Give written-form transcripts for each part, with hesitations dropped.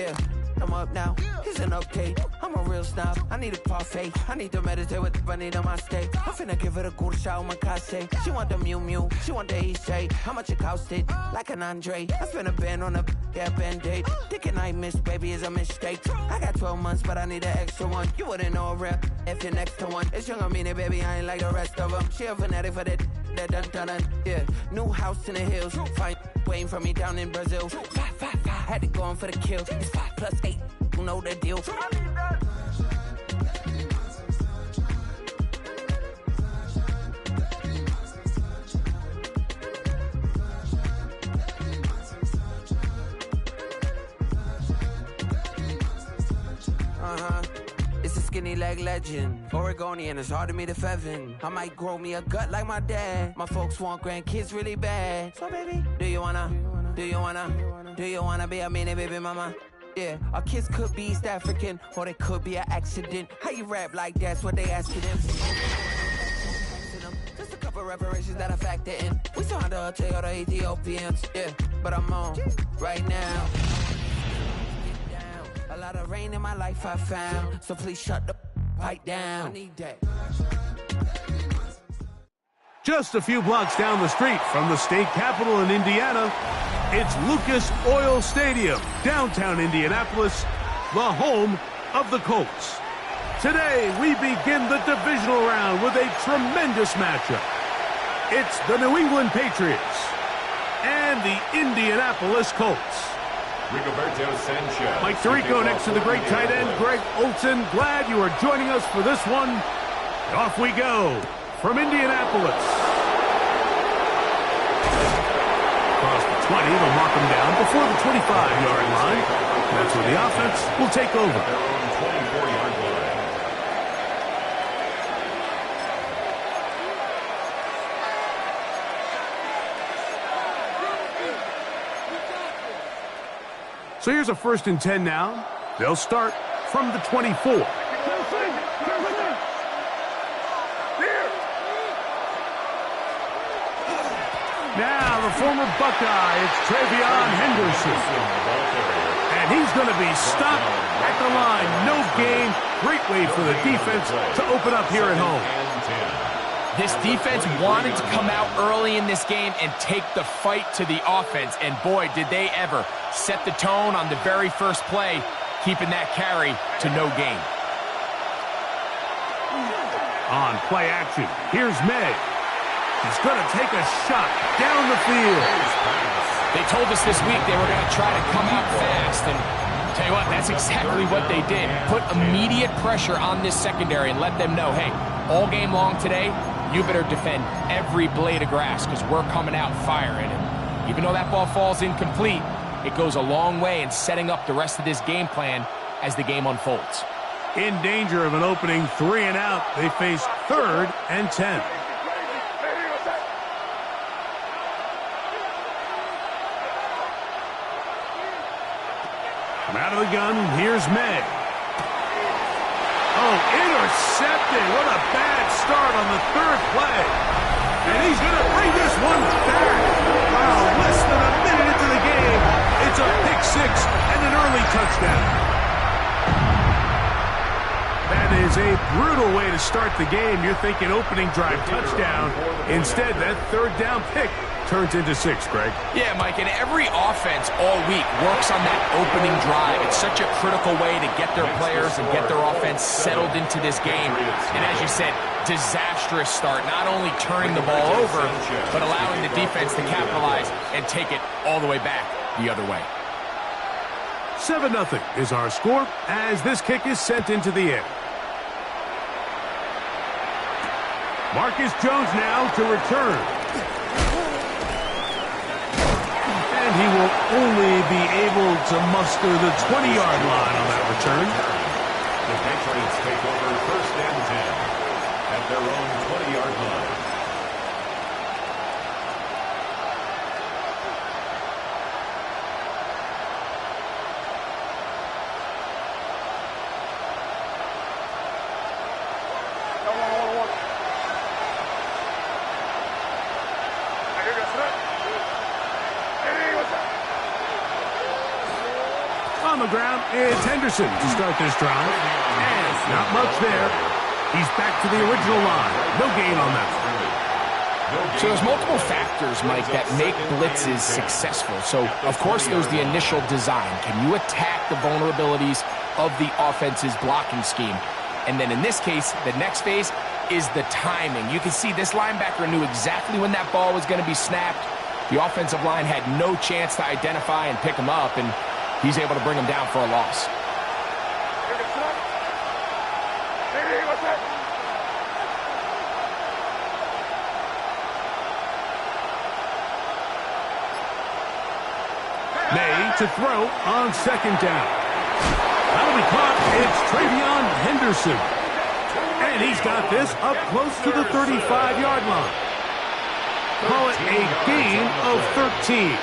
Yeah, I'm up now. It's an update. I'm a real snob. I need a parfait. I need to meditate with the bunny on my steak. I'm finna give it a good shot with my case. She want the Mew Mew. She want the Eastside. How much it costed? Like an Andre. I spent a band on a band-aid. Thinking I missed, baby, is a mistake. I got 12 months, but I need an extra one. You wouldn't know a rep if you're next to one. It's young, I mean it, baby. I ain't like the rest of them. She a fanatic for that dun. Yeah, new house in the hills. Fine, waiting for me down in Brazil. 5. Had to go on for the kill. It's 5 + 8. You know the deal. It's a skinny leg legend. Oregonian, it's hard to meet a Fevin. I might grow me a gut like my dad. My folks want grandkids really bad. So baby, do you wanna be a mini baby mama? Yeah, our kids could be East African, or they could be an accident. How you rap like that's what they asking him. Just a couple reparations that I factor in. We saw the Toyota Ethiopians, yeah, but I'm on right now. A lot of rain in my life I found, so please shut the pipe down. I need that. Just a few blocks down the street from the state capitol in Indiana, it's Lucas Oil Stadium, downtown Indianapolis, the home of the Colts. Today, we begin the divisional round with a tremendous matchup. It's the New England Patriots and the Indianapolis Colts. Rigoberto Sanchez. Mike Tirico next to the great tight end, Greg Olson. Glad you are joining us for this one. And off we go from Indianapolis. Across the 20, they'll mark them down before the 25-yard line. That's where the offense will take over. Their own 24-yard line. So here's a 1st and 10 now. They'll start from the 24. Now the former Buckeye, it's Travion Henderson. And he's going to be stopped at the line. No gain. Great way for the defense to open up here at home. This defense wanted to come out early in this game and take the fight to the offense. And boy, did they ever set the tone on the very first play, keeping that carry to no gain. On play action, here's May. He's going to take a shot down the field. They told us this week they were going to try to come out fast. And tell you what, that's exactly what they did. Put immediate pressure on this secondary and let them know, hey, all game long today, you better defend every blade of grass because we're coming out firing. And even though that ball falls incomplete, it goes a long way in setting up the rest of this game plan as the game unfolds. In danger of an opening 3 and out, they face 3rd and 10. From out of the gun, here's May. Oh, intercepted. What a bad start on the 3rd play. And he's going to bring this one back. Wow, less than a minute into the game. It's a pick 6 and an early touchdown. That is a brutal way to start the game. You're thinking opening drive touchdown. Instead, that 3rd down pick turns into 6, Greg. Yeah, Mike, and every offense all week works on that opening drive. It's such a critical way to get their players and get their offense settled into this game. And as you said, disastrous start, not only turning the ball over, but allowing the defense to capitalize and take it all the way back the other way. 7-0 is our score as this kick is sent into the air. Marcus Jones now to return. And he will only be able to muster the 20-yard line on that return. The Patriots take over 1st and 10 at their own 20-yard line. On On the ground, it's Henderson to start this drive. And not much there. He's back to the original line. No gain on that one. So there's multiple factors, Mike, that make blitzes successful. So, of course, there's the initial design. Can you attack the vulnerabilities of the offense's blocking scheme? And then in this case, the next phase is the timing. You can see this linebacker knew exactly when that ball was going to be snapped. The offensive line had no chance to identify and pick him up, and he's able to bring him down for a loss. May to throw on second down. That'll be caught. It's Travion Henderson. And he's got this up close to the 35-yard line. Call it a gain of 13.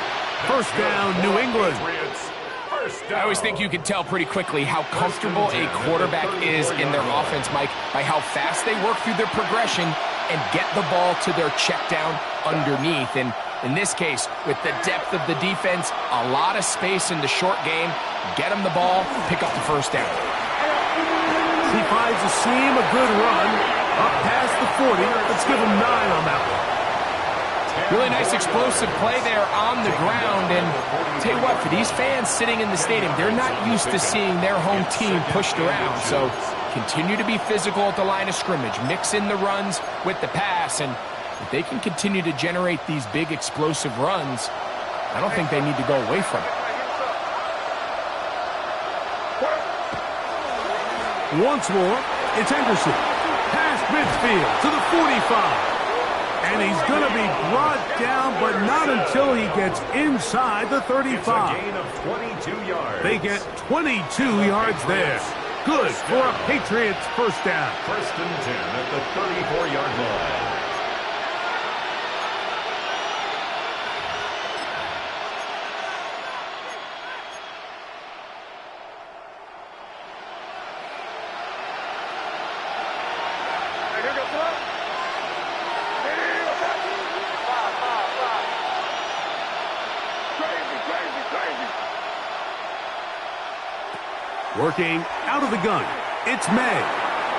First down, New England. I always think you can tell pretty quickly how comfortable a quarterback is in their offense, Mike, by how fast they work through their progression and get the ball to their check down underneath. And in this case, with the depth of the defense, a lot of space in the short game, get him the ball, pick up the first down. He finds a seam, a good run, up past the 40. Let's give him 9 on that one. Really nice explosive play there on the ground. And tell you what, for these fans sitting in the stadium, they're not used to seeing their home team pushed around. So continue to be physical at the line of scrimmage. Mix in the runs with the pass. And if they can continue to generate these big explosive runs, I don't think they need to go away from it. Once more, it's Henderson. Past midfield to the 45. And he's going to be brought down, but not until he gets inside the 35. It's a gain of 22 yards. They get 22 yards there. Good for a Patriots first down. First and 10 at the 34-yard line. Working out of the gun, it's May.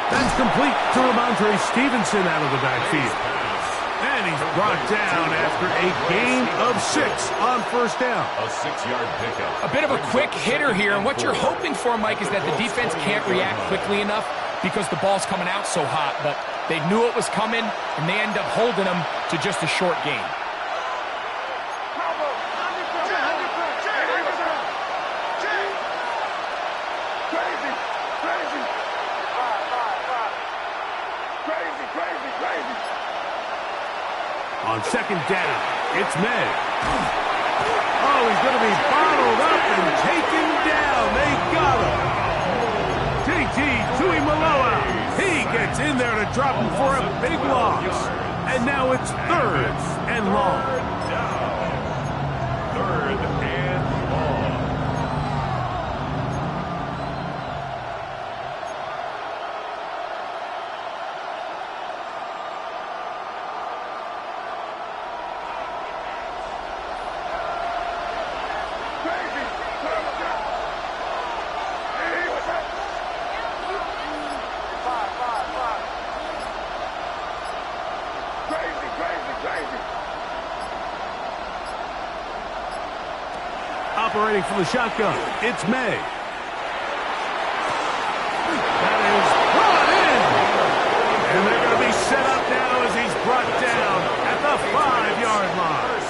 That's complete to Ramondre Stevenson out of the backfield. And he's brought down after a gain of 6 on first down. A 6-yard pickup. A bit of a quick hitter here, and what you're hoping for, Mike, is that the defense can't react quickly enough because the ball's coming out so hot. But they knew it was coming, and they end up holding them to just a short gain. On second down, it's May. Oh, he's going to be bottled up and taken down. They got him. JT Tuimoloau. He gets in there to drop him for a big loss. And now it's 3rd and long. Third and long. Operating from the shotgun, it's May. That is brought in. And they're going to be set up now as he's brought down at the 5-yard line.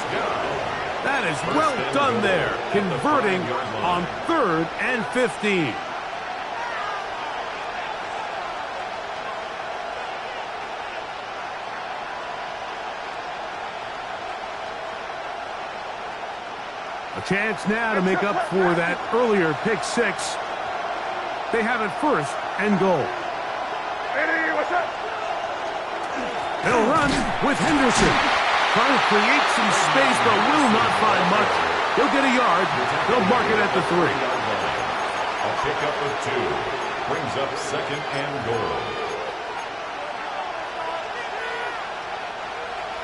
That is well done there, converting on 3rd and 15. A chance now to make up for that earlier pick 6. They have it 1st and goal. They'll run with Henderson. Trying to create some space, but will not find much. He'll get a yard. They'll mark it at the 3. A pickup of 2. Brings up 2nd and goal.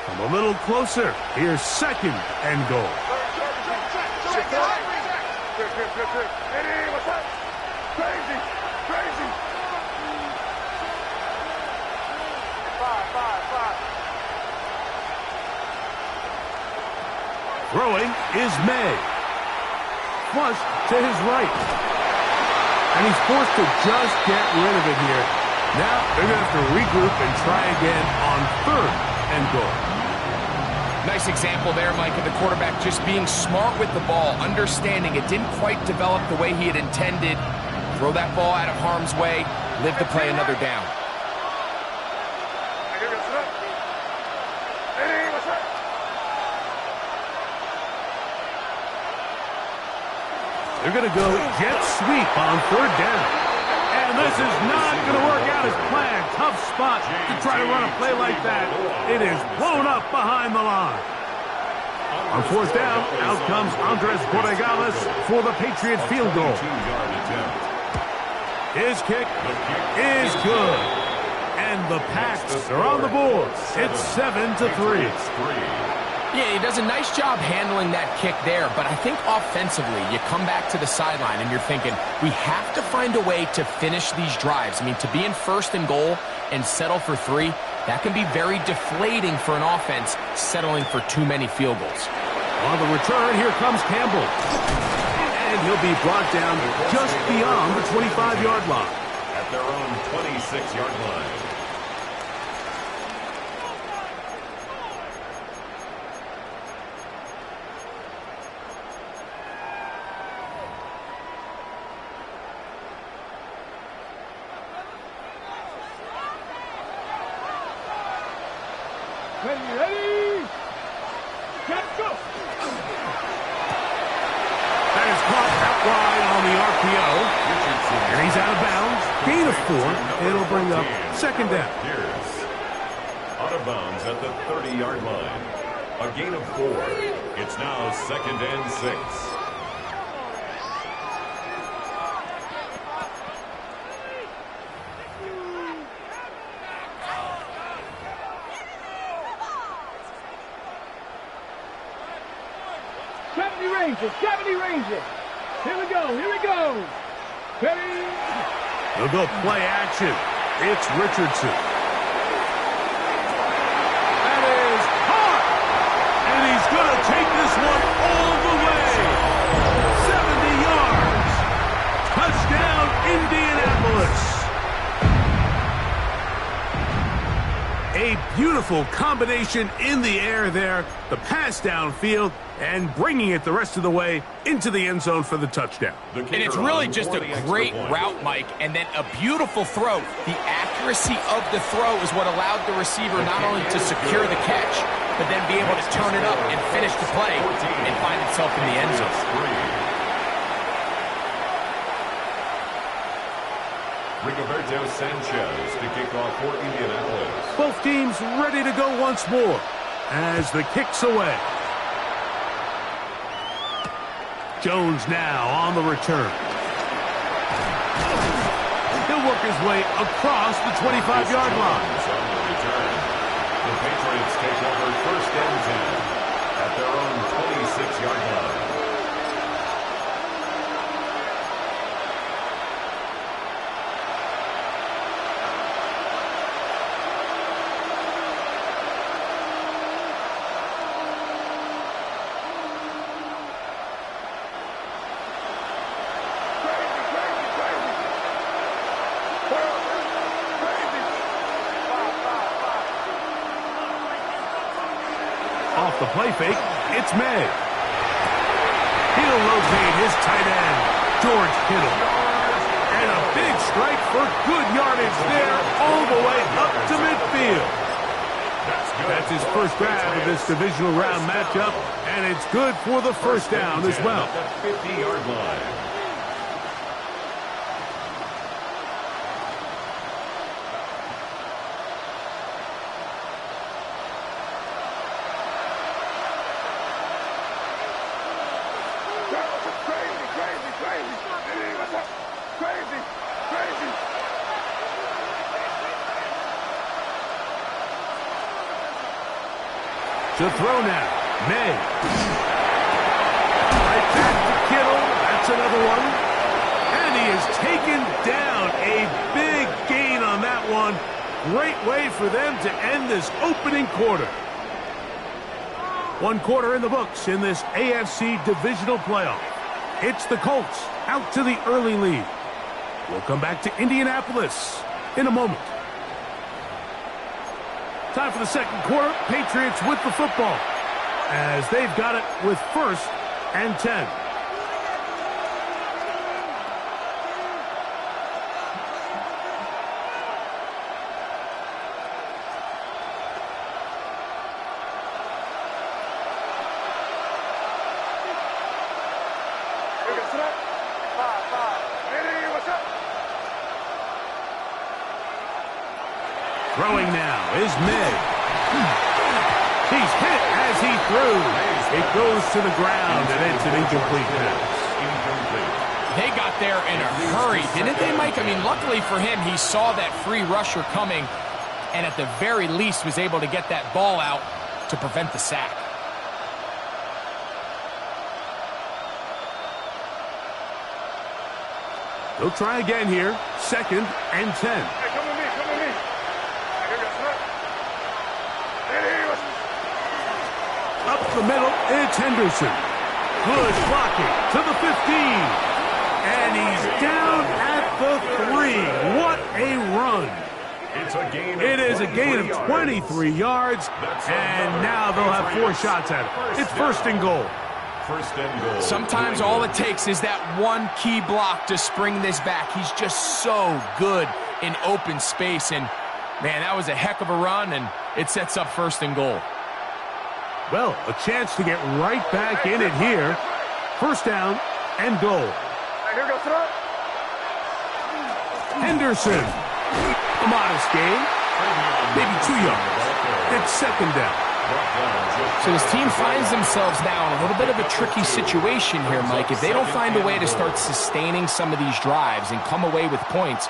Come a little closer. Here's 2nd and goal. Eddie, what's up? Crazy. Five. Throwing is May. Flush to his right. And he's forced to just get rid of it here. Now they're going to have to regroup and try again on 3rd and goal. Nice example there, Mike, of the quarterback just being smart with the ball, understanding it didn't quite develop the way he had intended. Throw that ball out of harm's way, live to play another down. They're going to go jet sweep on 3rd down. And this is not going to work out as planned. Tough spot to try to run a play like that. It is blown up behind the line. On 4th down, out comes Andres Borregales for the Patriot field goal. His kick is good. And the Pats are on the board. It's 7-3. Yeah, he does a nice job handling that kick there, but I think offensively, you come back to the sideline and you're thinking, we have to find a way to finish these drives. I mean, to be in 1st and goal and settle for 3, that can be very deflating for an offense settling for too many field goals. On the return, here comes Campbell. And he'll be brought down just beyond the 25-yard line. At their own 26-yard line. Ready? Let's go! That is caught out wide on the RPO. And he's out of bounds. Gain of 4. It'll bring up 2nd down. Out of bounds at the 30-yard line. A gain of 4. It's now 2nd and 6. Gravity ranges. Here we go. Ready? They'll go play action. It's Richardson. That is hot. And he's going to take this one all the way. 70 yards. Touchdown, Indianapolis. A beautiful combination in the air there. The pass downfield and bringing it the rest of the way into the end zone for the touchdown. And it's really just a great route, Mike, and then a beautiful throw. The accuracy of the throw is what allowed the receiver not only to secure the catch, but then be able to turn it up and finish the play and find itself in the end zone. Rigoberto Sanchez to kick off for Indianapolis. Both teams ready to go once more as the kick's away. Jones now on the return. He'll work his way across the 25-yard line. The Patriots take over 1st and 10 at their own 26-yard line. Off the play fake, it's May. He'll rotate his tight end, George Kittle. And a big strike for good yardage there all the way up to midfield. That's his first grab of this divisional round matchup, and it's good for the 1st down as well. At that 50-yard line. To throw now, May. Right back to Kittle. That's second down. A big gain on that one. Great way for them to end this opening quarter. One quarter in the books in this AFC Divisional playoff. It's the Colts out to the early lead. We'll come back to Indianapolis in a moment. Time for the second quarter. Patriots with the football as they've got it with 1st and 10. Throwing now is Meg. He's hit as he threw. It goes to the ground, and it's an incomplete pass. They got there in a hurry, didn't they, Mike? I mean, luckily for him, he saw that free rusher coming, and at the very least was able to get that ball out to prevent the sack. They'll try again here. 2nd and 10. Hey, come with me, come with me. Up the middle, it's Henderson. Good blocking to the 15. And he's down at the 3. What a run. It is a gain of 23 yards. And now they'll have 4 shots at it. It's 1st and goal. Sometimes all it takes is that one key block to spring this back. He's just so good in open space. And, man, that was a heck of a run, and it sets up 1st and goal. Well, a chance to get right back in it here. 1st down and goal. Henderson. A modest gain. Maybe 2 yards. It's 2nd down. So this team finds themselves now in a little bit of a tricky situation here, Mike. If they don't find a way to start sustaining some of these drives and come away with points,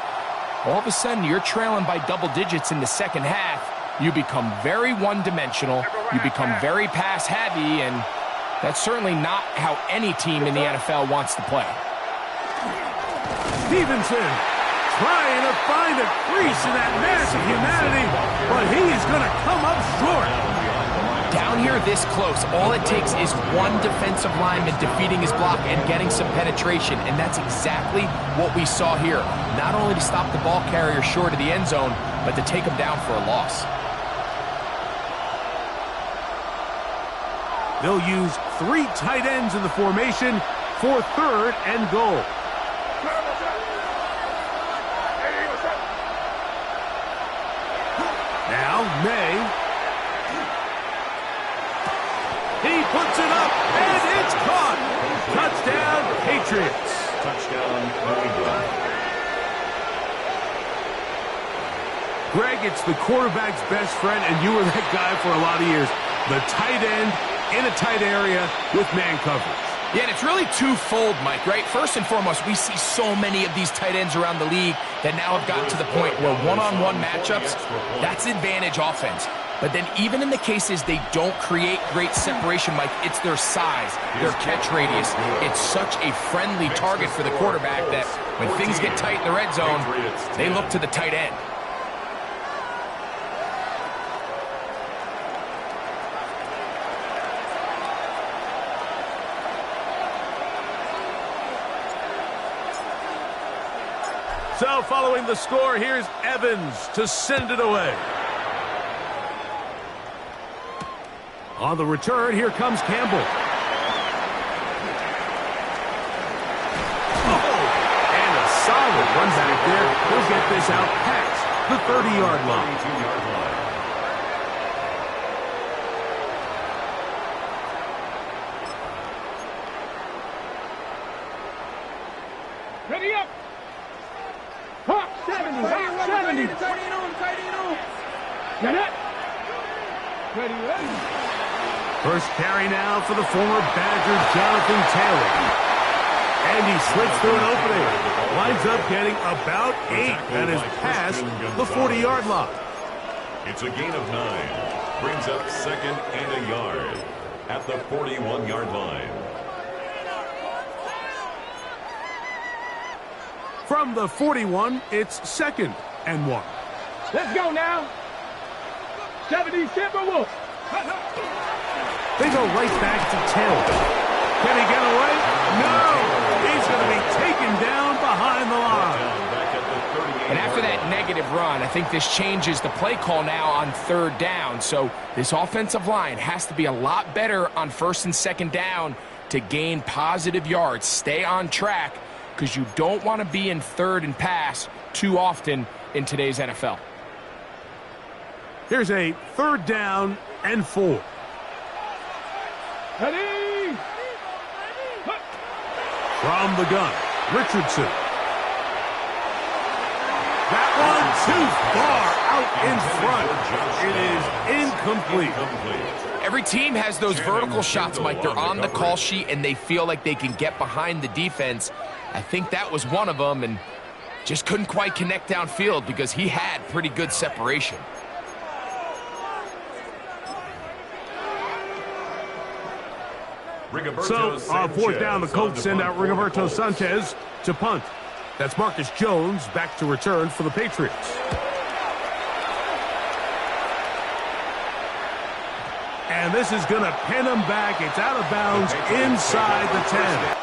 all of a sudden you're trailing by double digits in the second half. You become very one-dimensional. You become very pass-heavy, and that's certainly not how any team in the NFL wants to play. Stevenson trying to find a crease in that mass of humanity, but he's going to come up short. Down here this close, all it takes is one defensive lineman defeating his block and getting some penetration, and that's exactly what we saw here. Not only to stop the ball carrier short of the end zone, but to take him down for a loss. They'll use 3 tight ends in the formation for 3rd and goal. Now, May. He puts it up, and it's caught. Touchdown, Patriots. Touchdown, New England. Greg, it's the quarterback's best friend, and you were that guy for a lot of years. The tight end in a tight area with man coverage. Yeah, and it's really twofold, Mike, right? First and foremost, we see so many of these tight ends around the league that now have gotten to the point where one-on-one matchups, that's advantage offense. But then even in the cases they don't create great separation, Mike, it's their size, their catch radius. It's such a friendly target for the quarterback that when things get tight in the red zone, they look to the tight end. So following the score, here's Evans to send it away. On the return, here comes Campbell. Oh, and a solid run back there. He'll get this out past the 30-yard line. Ready up. Hop, 70, hop, 70. Get it. Ready, ready. First carry now for the former Badger, Jonathan Taylor. And he slips through an opening. Winds up getting about 8 and is past the 40-yard line. It's a gain of 9. Brings up 2nd and a yard at the 41-yard line. From the 41, it's 2nd and 1. Let's go now. 70 Timberwolves. They go right back to 10. Can he get away? No! He's going to be taken down behind the line. And after that negative run, I think this changes the play call now on 3rd down. So this offensive line has to be a lot better on 1st and 2nd down to gain positive yards. Stay on track because you don't want to be in 3rd and pass too often in today's NFL. Here's a 3rd down and 4. Ready? From the gun, Richardson. That one too far out in front. It is incomplete. Every team has those vertical shots, Mike. They're on the call sheet, and they feel like they can get behind the defense. I think that was one of them, and just couldn't quite connect downfield because he had pretty good separation. So, on 4th down, the Colts send out Rigoberto Sanchez to punt. That's Marcus Jones back to return for the Patriots. And this is going to pin him back. It's out of bounds inside the 10.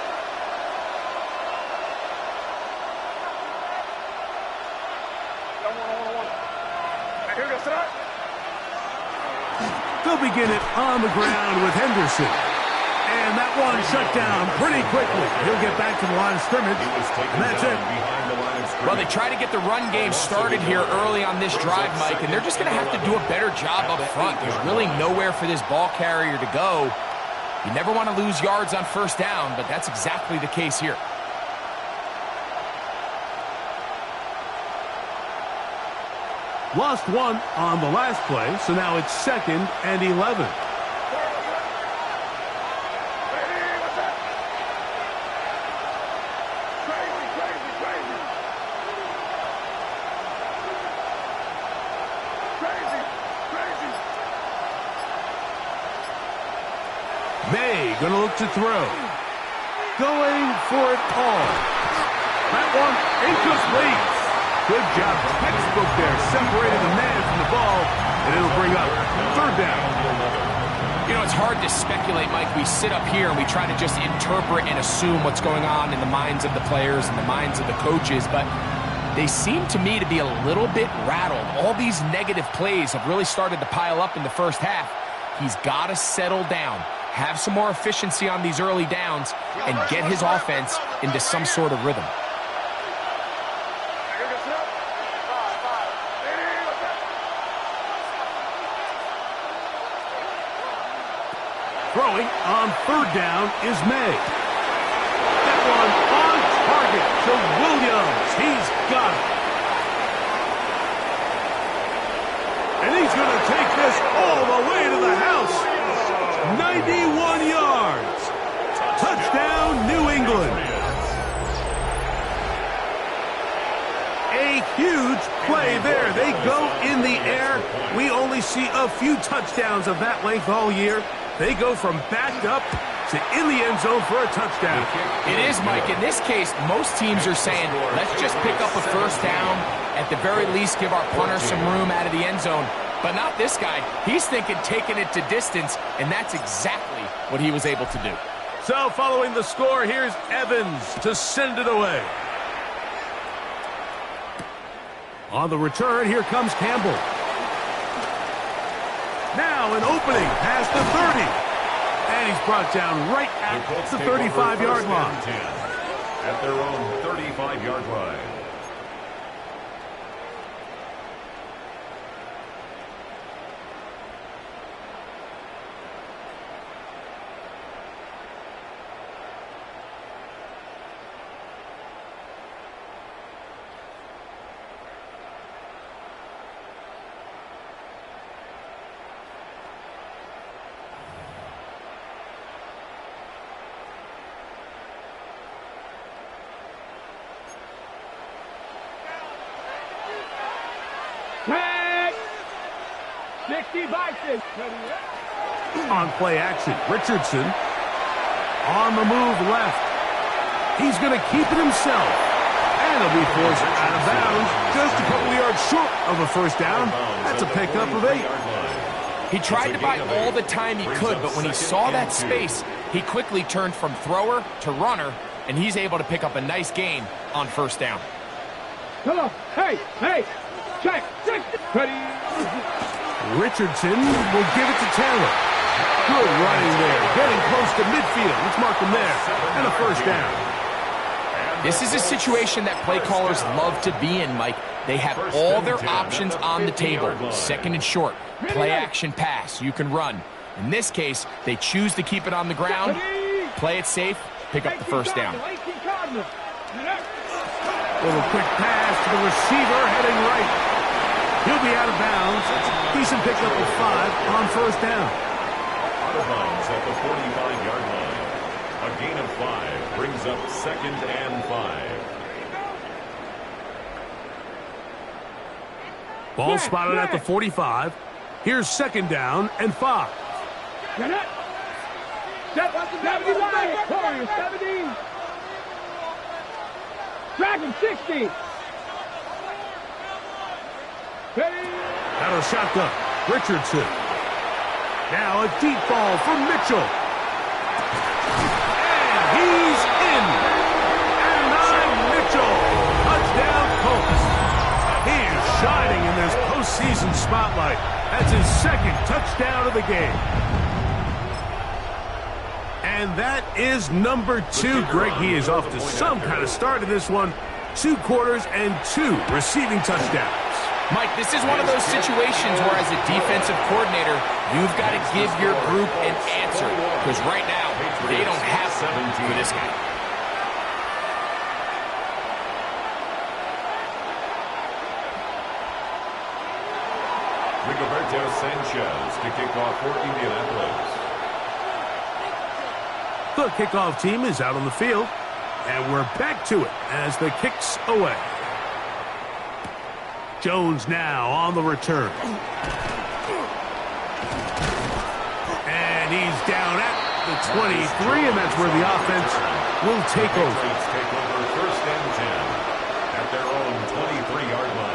They'll begin it on the ground with Henderson. And that one shut down pretty quickly. He'll get back to the line of scrimmage, and that's it. Well, they try to get the run game started here early on this drive, Mike, and they're just going to have to do a better job up front. There's really nowhere for this ball carrier to go. You never want to lose yards on 1st down, but that's exactly the case here. Lost one on the last play, so now it's 2nd and 11. May gonna look to throw. Going for it all. That one incomplete. Good job, textbook there, separating the man from the ball, and it'll bring up 3rd down. You know, it's hard to speculate, Mike. We sit up here and we try to just interpret and assume what's going on in the minds of the players and the minds of the coaches, but they seem to me to be a little bit rattled. All these negative plays have really started to pile up in the 1st half. He's got to settle down, have some more efficiency on these early downs, and get his offense into some sort of rhythm. Throwing on 3rd down is May. That one on target to Williams. He's got it. And he's going to take this all the way to the house. 91 yards. Touchdown, New England. A huge play there. They go in the air. We only see a few touchdowns of that length all year. They go from backed up to in the end zone for a touchdown. It is, Mike. In this case, most teams are saying, let's just pick up a 1st down. At the very least, give our punter some room out of the end zone. But not this guy. He's thinking taking it to distance, and that's exactly what he was able to do. So following the score, here's Evans to send it away. On the return, here comes Campbell. Now an opening past the 30. And he's brought down right at the 35-yard line. At their own 35-yard line. Tag! 60 Bison. On play action, Richardson on the move left. He's going to keep it himself. And he'll be forced out of bounds, just a couple of yards short of a first down. That's a pickup of 8. He tried to buy all the time he could, but when he saw that space, he quickly turned from thrower to runner, and he's able to pick up a nice gain on first down. Come on. Hey, check. Ready. Richardson will give it to Taylor. Good running there, getting close to midfield. Let's mark him there, and a first down. This is a situation that play callers love to be in, Mike. They have all their options on the table. Second and short, play action pass, you can run. In this case, they choose to keep it on the ground, play it safe, pick up the first down. Little quick pass to the receiver heading right. He'll be out of bounds. Decent pickup of 5 on first down. Out of bounds at the 45-yard line. A gain of 5 brings up second and 5. Ball spotted at the 45. Here's second down and 5. Get it. 70 line. 70. Dragon 60. Ready. Out of shotgun. Richardson. Now a deep ball for Mitchell. And he's in. And Mitchell. Touchdown Colts. He is shining in this postseason spotlight. That's his second touchdown of the game. And that is number 2. Greg, he is off to some kind of start in this one. 2 quarters and 2 receiving touchdowns. Mike, this is one of those situations where as a defensive coordinator, you've got to give your group an answer. Because right now, they don't have one for this guy. Rigoberto Sanchez to kick off for Indianapolis. The kickoff team is out on the field, and we're back to it as the kick's away. Jones now on the return. And he's down at the 23, and that's where the offense will take over. Patriots take over first and 10 at their own 23-yard line.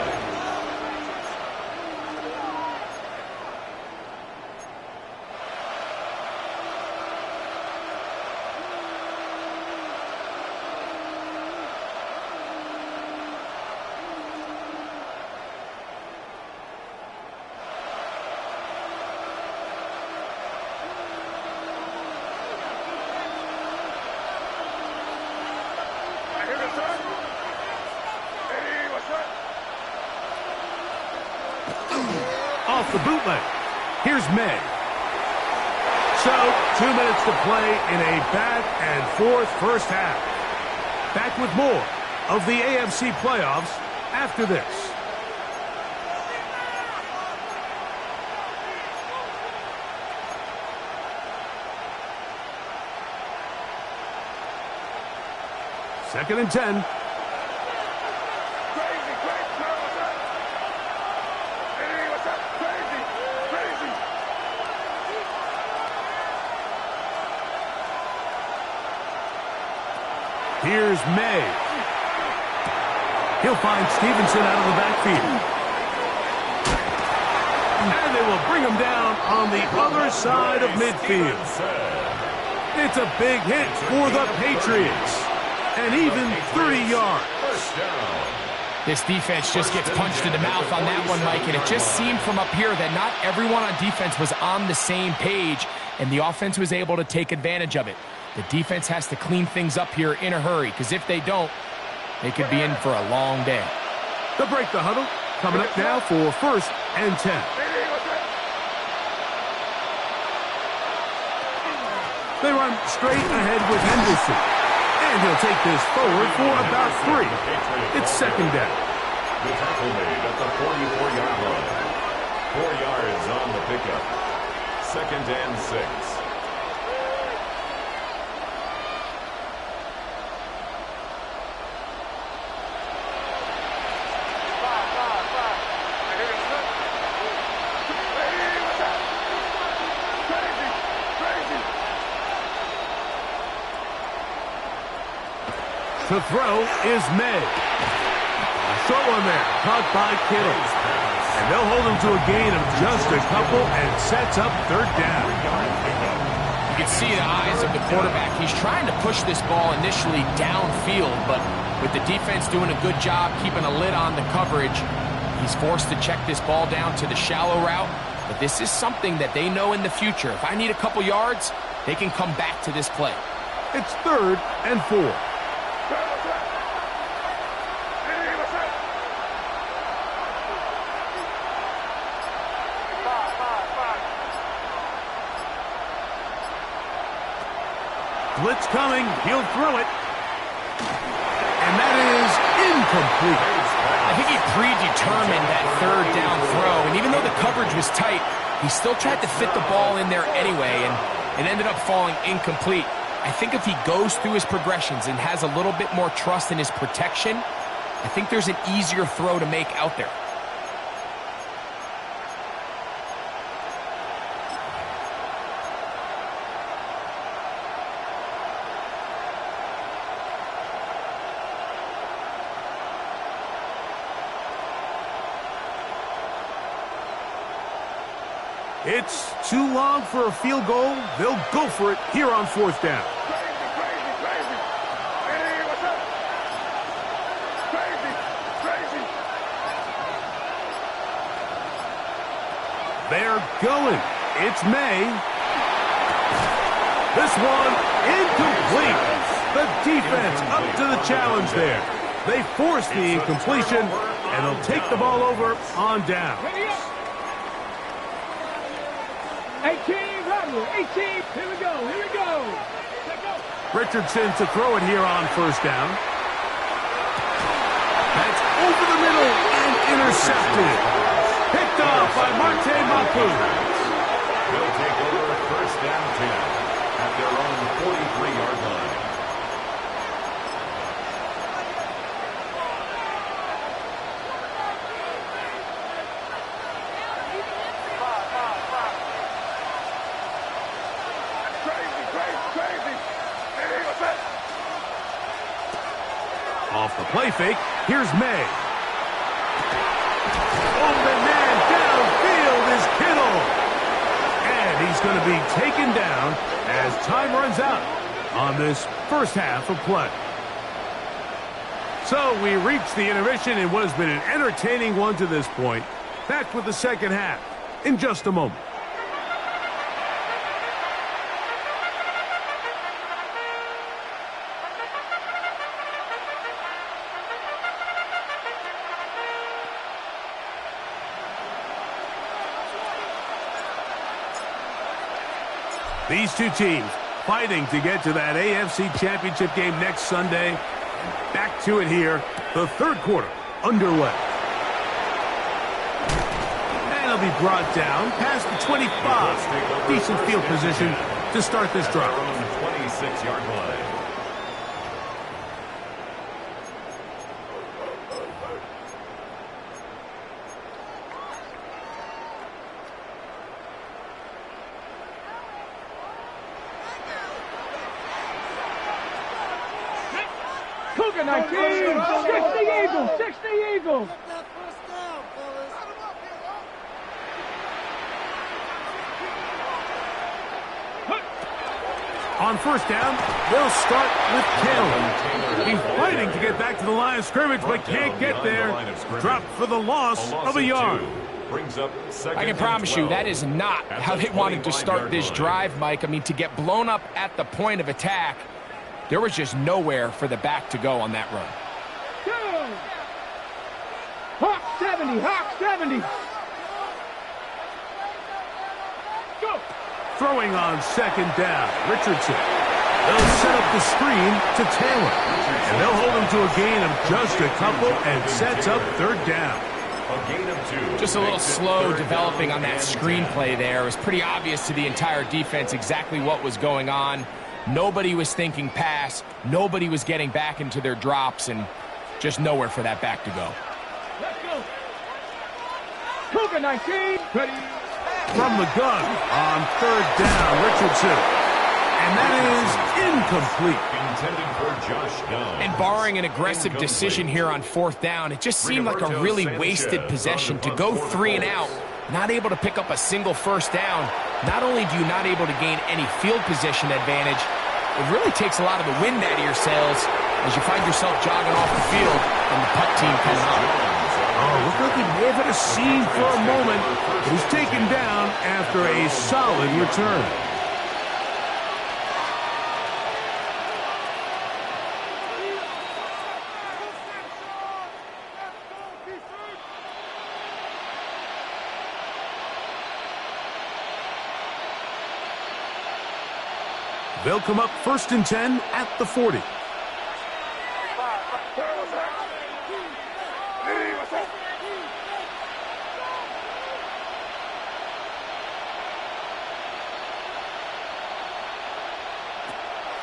Off the bootleg. Here's May. So, 2 minutes to play in a back-and-forth first half. Back with more of the AFC playoffs after this. Second and 10. Here's May. He'll find Stevenson out of the backfield. And they will bring him down on the other side of midfield. It's a big hit for the Patriots. And even 30 yards. This defense just gets punched in the mouth on that one, Mike, and it just seemed from up here that not everyone on defense was on the same page, and the offense was able to take advantage of it. The defense has to clean things up here in a hurry, because if they don't, they could be in for a long day. They'll break the huddle. Coming up now for first and 10. They run straight ahead with Henderson. And he'll take this forward for about 3. It's second down. The tackle made at the 44-yard line. 4 yards on the pickup. Second and 6. To throw is May. Short one there, caught by Kittle. And they'll hold him to a gain of just a couple and sets up third down. You can see the eyes of the quarterback. He's trying to push this ball initially downfield, but with the defense doing a good job keeping a lid on the coverage, he's forced to check this ball down to the shallow route. But this is something that they know in the future. If I need a couple yards, they can come back to this play. It's 3rd and 4. Blitz coming. He'll throw it. And that is incomplete. I think he predetermined that 3rd down throw. And even though the coverage was tight, he still tried to fit the ball in there anyway. And it ended up falling incomplete. I think if he goes through his progressions and has a little bit more trust in his protection, I think there's an easier throw to make out there. It's too long for a field goal. They'll go for it here on 4th down. They're going. It's May. This one incomplete. The defense up to the challenge there. They force the incompletion, and they'll take the ball over on down. 18, Robert, 18. Here we go, here we go. Richardson to throw it here on 1st down. That's over the middle and intercepted. Picked off by MAFL. They'll take over 1st and 10 at their own 43-yard line. Off the play fake, here's May. Open man downfield is Kittle. And he's going to be taken down as time runs out on this first half of play. So we reach the intermission in what has been an entertaining one to this point. Back with the second half in just a moment. These two teams fighting to get to that AFC Championship game next Sunday. Back to it here, the 3rd quarter underway. And it'll be brought down past the 25. Decent field position to start this drive. 26-yard line. Cougar 19, 60 Eagles, 60 Eagles. On 1st down, they'll start with Taylor. He's fighting to get back to the line of scrimmage, but can't get there. Dropped for the loss of a yard. I can promise you that is not how they wanted to start this drive, Mike. I mean, to get blown up at the point of attack, there was just nowhere for the back to go on that run. Hawk 70, Hawk 70. Go. Throwing on 2nd down, Richardson. They'll set up the screen to Taylor. And they'll hold him to a gain of just a couple and sets up 3rd down. A gain of 2. Just a little slow developing on that screenplay there. It was pretty obvious to the entire defense exactly what was going on. Nobody was thinking pass. Nobody was getting back into their drops, and just nowhere for that back to go. Let's go. Cougar 19, ready. From the gun on 3rd down, Richardson. And that is incomplete. Intended for Josh Downs. And barring an aggressive decision here on 4th down, it just seemed like a really wasted possession to go 3 and out, not able to pick up a single 1st down. Not only do you not able to gain any field position advantage, it really takes a lot of the wind out of your sails as you find yourself jogging off the field and the punt team coming up. Oh, looked like he may have had a scene for a moment, but he's taken down after a solid return. They'll come up 1st and 10 at the 40.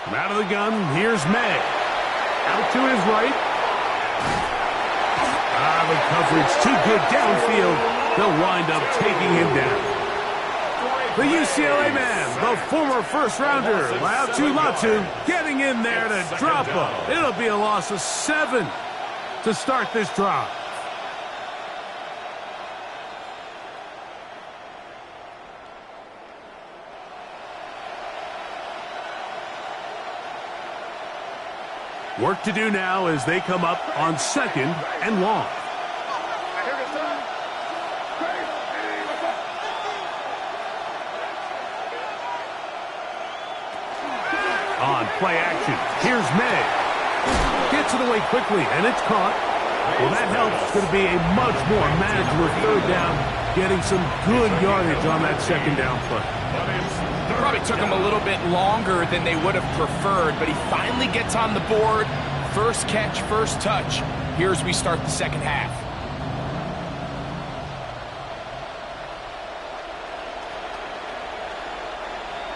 From out of the gun, here's May. Out to his right. The coverage too good downfield. They'll wind up taking him down. The UCLA man, the former 1st-rounder, Latu, getting in there to drop him. It'll be a loss of 7 to start this drive. Work to do now as they come up on 2nd and long. On play action, here's May. Gets it away quickly, and it's caught. Well, that helps. It's going to be a much more manageable 3rd down, getting some good yardage on that 2nd down play. Probably took him a little bit longer than they would have preferred, but he finally gets on the board. 1st catch, 1st touch. Here's we start the 2nd half.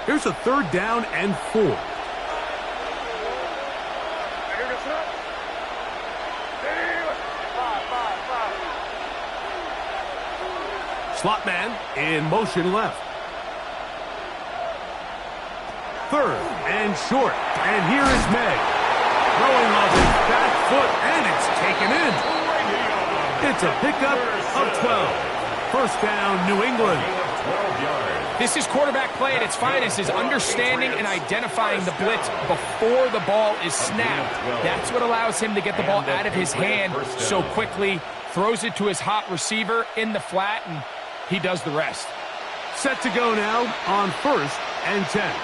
Here's a 3rd down and 4. Slot man in motion left. 3rd and short. And here is May. Throwing off his back foot, and it's taken in. It's a pickup of 12. 1st down, New England. This is quarterback play at its finest, is understanding and identifying the blitz before the ball is snapped. That's what allows him to get the ball out of his hand so quickly, throws it to his hot receiver in the flat, and he does the rest. Set to go now on 1st and 10.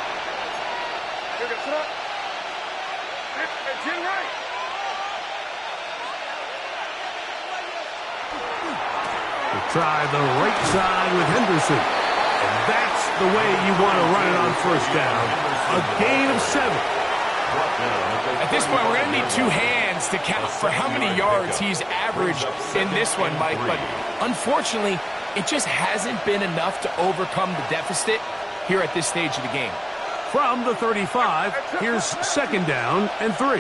Try the right side with Henderson. And that's the way you want to run it on 1st down. A gain of 7. At this point, we're going to need 2 hands to count for how many yards he's averaged in this one, Mike. But unfortunately, it just hasn't been enough to overcome the deficit here at this stage of the game. From the 35, here's 2nd down and 3.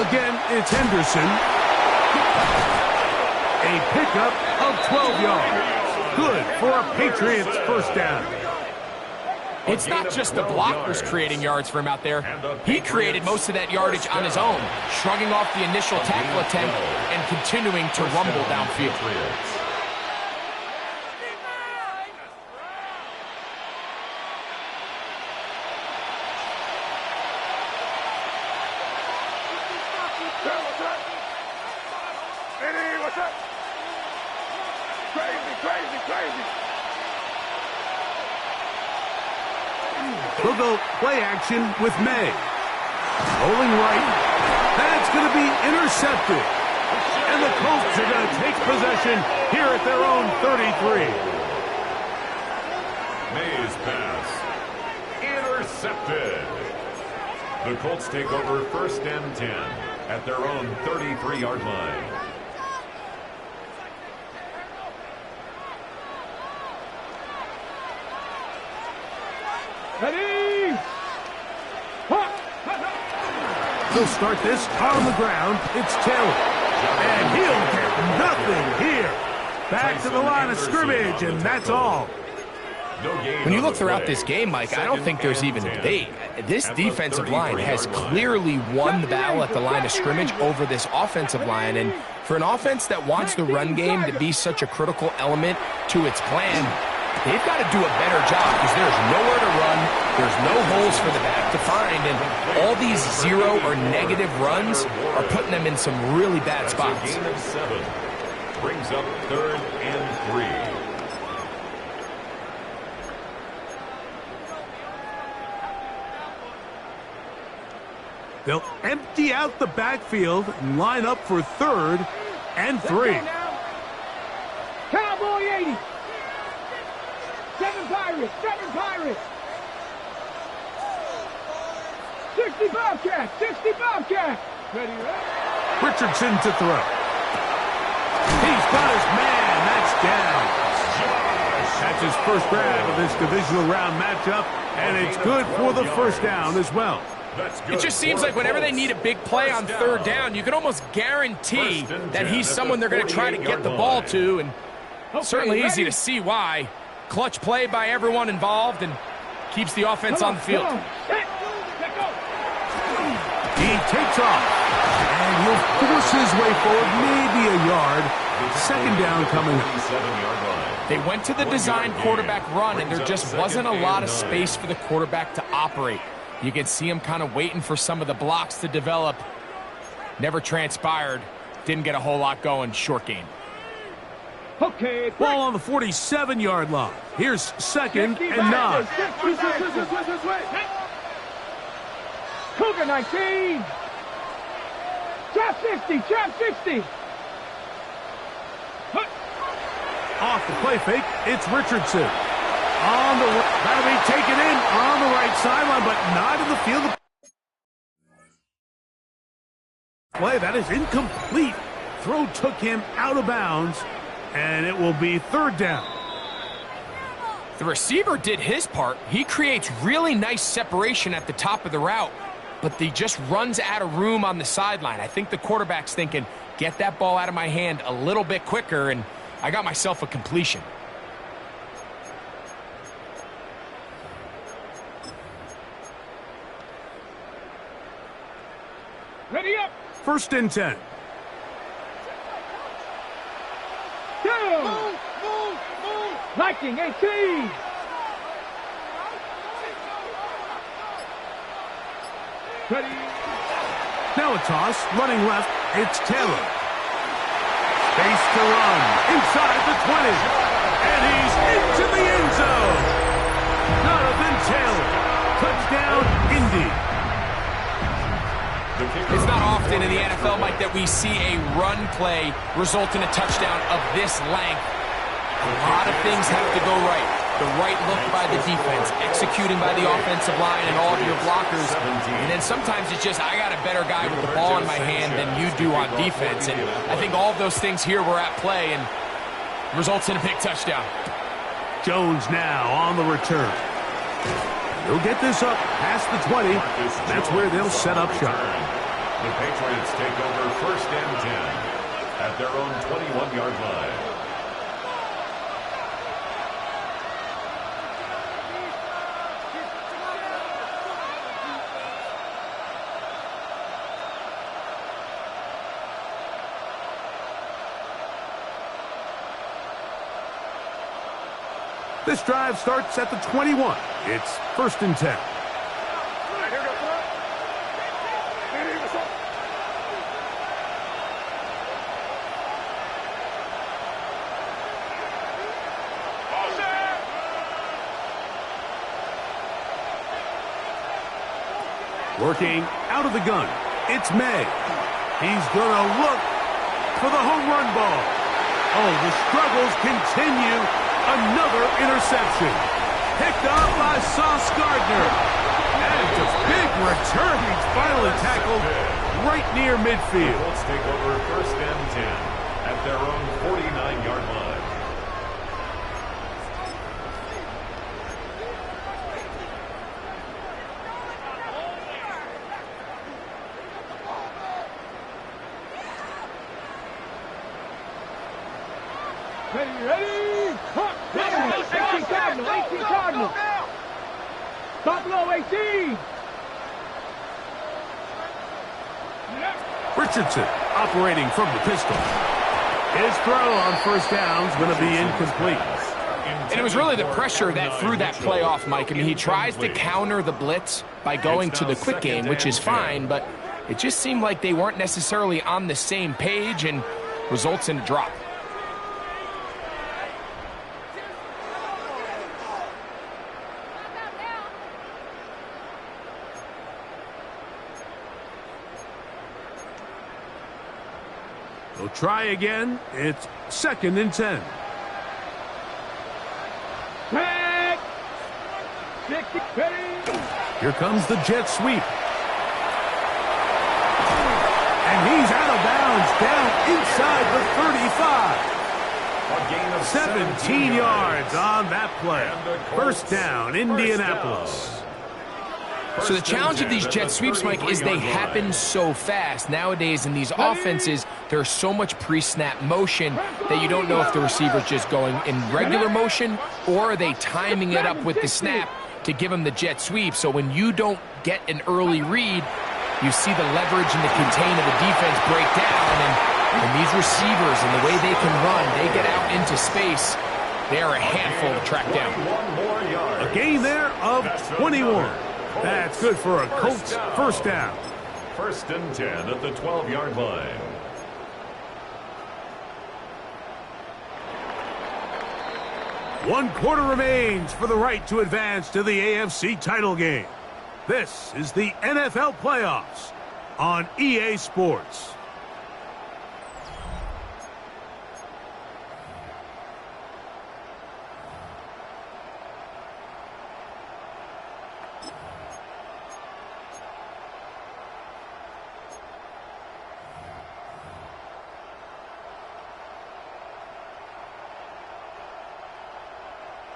Again, it's Henderson. A pickup of 12 yards. Good for a Patriots 1st down. It's not just the blockers creating yards for him out there. He created most of that yardage on his own, shrugging off the initial tackle attempt and continuing to rumble downfield. We'll go play action with May. Rolling right. That's going to be intercepted. And the Colts are going to take possession here at their own 33. May's pass. Intercepted. The Colts take over 1st and 10 at their own 33-yard line. Ready? They'll start this on the ground. It's Taylor. And he'll get nothing here. Back to the line of scrimmage, and that's all. When you look throughout this game, Mike, I don't think there's even a debate. This defensive line has clearly won the battle at the line of scrimmage over this offensive line. And for an offense that wants the run game to be such a critical element to its plan, they've got to do a better job because there's nowhere to run, there's no holes for the back to find, and all these zero or negative runs are putting them in some really bad spots. Gain of 7 brings up 3rd and 3. They'll empty out the backfield and line up for 3rd and 3. Cowboy 80. 7 Pirates. 7 Pirates. 60 Bobcats. 60 Bobcats. Ready, right? Richardson to throw. He's got his man. That's down. That's his first grab of this divisional round matchup, and it's good for the first down as well. It just seems like whenever they need a big play on 3rd down, you can almost guarantee that he's someone they're going to try to get the ball to, and certainly easy to see why. Clutch play by everyone involved and keeps the offense on the field. He takes off, and he'll force his way forward, maybe a yard. 2nd down coming. They went to the design quarterback run, and there just wasn't a lot of space for the quarterback to operate. You can see him kind of waiting for some of the blocks to develop. Never transpired. Didn't get a whole lot going. Short game. Okay. Ball on the 47-yard line. Here's 2nd and 9. Cougar 19. Trap 60. Trap 60. Off the play fake, it's Richardson. On the right, that'll be taken in on the right sideline, but not in the field. Play, that is incomplete. Throw took him out of bounds, and it will be 3rd down. The receiver did his part. He creates really nice separation at the top of the route, but he just runs out of room on the sideline. I think the quarterback's thinking, get that ball out of my hand a little bit quicker, and I got myself a completion. Ready up. 1st and 10. Down. Viking 18. Ready. Now a toss, running left, it's Taylor. Space to run, inside the 20, and he's into the end zone. Jonathan Taylor, touchdown, Indy. It's not often in the NFL, Mike, that we see a run play result in a touchdown of this length. A lot of things have to go right. The right look by the defense, executing by the offensive line and all of your blockers. And then sometimes it's just, I got a better guy with the ball in my hand than you do on defense. And I think all of those things here were at play and results in a big touchdown. Jones now on the return. He'll get this up past the 20. That's where they'll set up shop. The Patriots take over 1st and 10 at their own 21-yard line. This drive starts at the 21. It's 1st and 10. Working out of the gun, it's May. He's going to look for the home run ball. Oh, the struggles continue. Another interception. Picked up by Sauce Gardner. And a big return. He's finally tackled right near midfield. Colts take over 1st and 10 at their own 49-yard line. Ready? Hunt. 18 Cardinal. 18 Cardinal. Stop low, 18. Richardson operating from the pistol. His throw on first down is going to be incomplete. And it was really the pressure that threw that play off, Mike. I mean, he tries to counter the blitz by going to the quick game, which is fine, but it just seemed like they weren't necessarily on the same page and results in a drop. They'll try again. It's 2nd and 10. Tag. 60. Ready. Here comes the jet sweep. And he's out of bounds down inside the 35. 17 yards on that play. First down, Indianapolis. So the challenge of these jet sweeps, Mike, is they happen so fast. Nowadays in these offenses, there's so much pre-snap motion that you don't know if the receiver's just going in regular motion or are they timing it up with the snap to give them the jet sweep. So when you don't get an early read, you see the leverage and the contain of the defense break down. And these receivers and the way they can run, they get out into space. They are a handful to track down. A gain there of 21. That's good for a Colts first down. 1st and 10 at the 12-yard line. One quarter remains for the right to advance to the AFC title game. This is the NFL playoffs on EA Sports.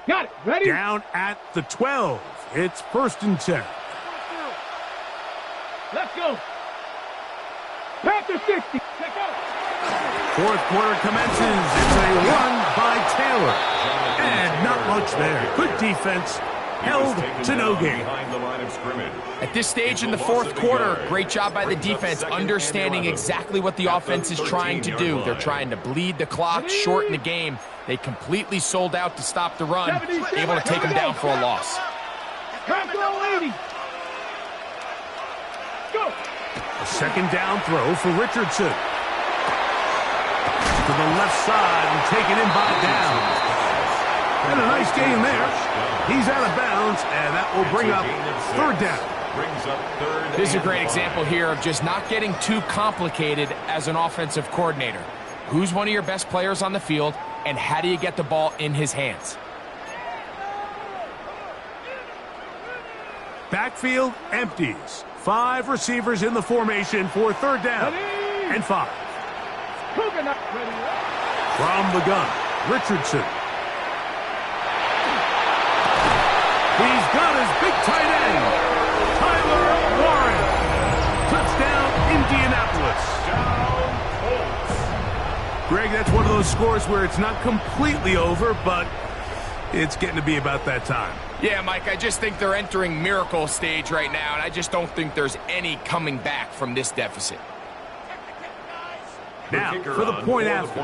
Got it. Ready? Down at the 12. It's 1st and 10. Let's go. Panther 60. Check out. Fourth quarter commences. It's a run by Taylor. And not much there. Good defense. Held to no gain. At this stage in the fourth quarter, great job by the defense, understanding exactly what the offense is trying to do. They're trying to bleed the clock, shorten the game. They completely sold out to stop the run, able to take them down for a loss. Go. A second down throw for Richardson. To the left side and taken in by Downs. And a nice gain there. He's out of bounds, and that will bring up 3rd down. This is a great example here of just not getting too complicated as an offensive coordinator. Who's one of your best players on the field, and how do you get the ball in his hands? Backfield empties. 5 receivers in the formation for 3rd down and 5. From the gun, Richardson. He's got his big tight end, Tyler Warren. Touchdown, Indianapolis. Greg, that's one of those scores where it's not completely over, but it's getting to be about that time. Yeah, Mike, I just think they're entering miracle stage right now, and I just don't think there's any coming back from this deficit. Now, for the point after.